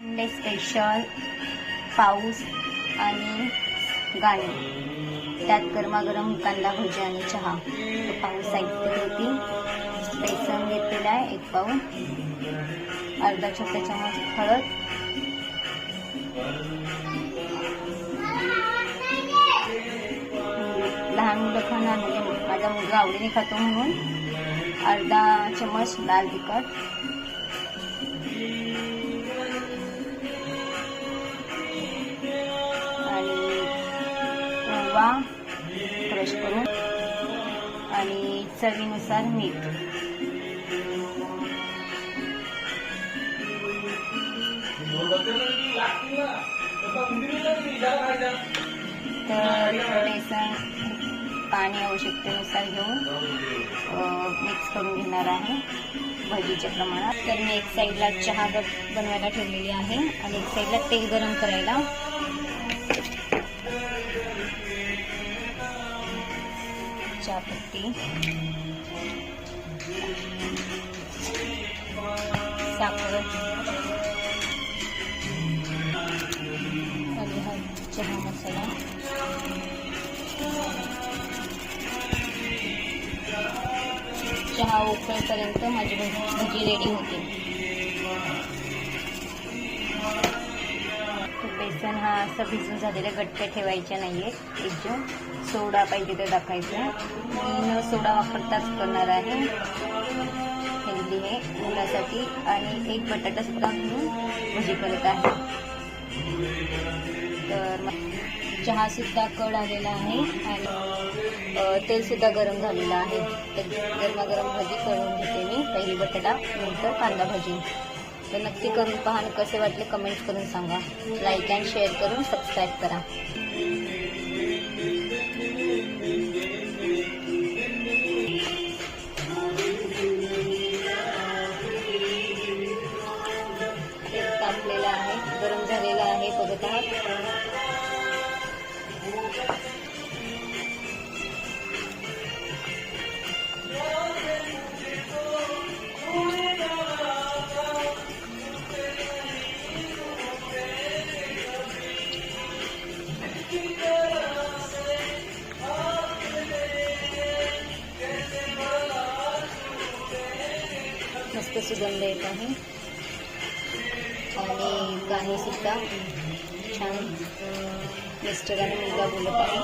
Sunday special पाऊस आणि गाणे, त्यात गरमागरम कांदा भजी आणि चहा. पाऊस साहित्य होती. बेसन घेतलेला आहे 1 पाऊण, अर्धा छोटा चमच हळद, लहान मुलं खाणार म्हणजे माझा मुलगा आवडीने खातो म्हणून अर्धा चमच लाल तिखट, क्रश करून आणि चवीनुसार मीठ. तर बेसन पाणी आवश्यकतेनुसार घेऊन मिक्स करून घेणार आहे भजीच्या प्रमाणात. तर मी एक साईडला चहा बनवायला ठेवलेली आहे आणि एक साईडला तेल गरम करायला. चहापत्ती, साखर आणि हा चहा मसाला. चहा उकळेपर्यंत माझी भजी रेडी होते. बेसन हा असं भिजून झालेले गट्टे ठेवायचे नाहीये. एकदम सोडा पाहिजे ते टाकायचं. मी न सोडा वापरताच करणार आहे. हेल्दी आहे मुलासाठी. आणि 1 बटाटा सुद्धा घेऊन भजी करत आहे. तर चहा सुद्धा कड आलेला आहे आणि तेल सुद्धा गरम झालेलं आहे. तर गरमागरम भजी करून घेते मी. पहिली बटाटा, नंतर कांदा भजी. तर नक्की करून पहा आणि कसे वाटले कमेंट करून सांगा. लाईक अँड शेअर करून सबस्क्राईब करा. तापलेला आहे, गरम झालेला आहे, बघत आहात. मस्त सुगंध येत आहे आणि गाणी सुद्धा छान. मिस्टर आणि मुलगा बोलत आहे.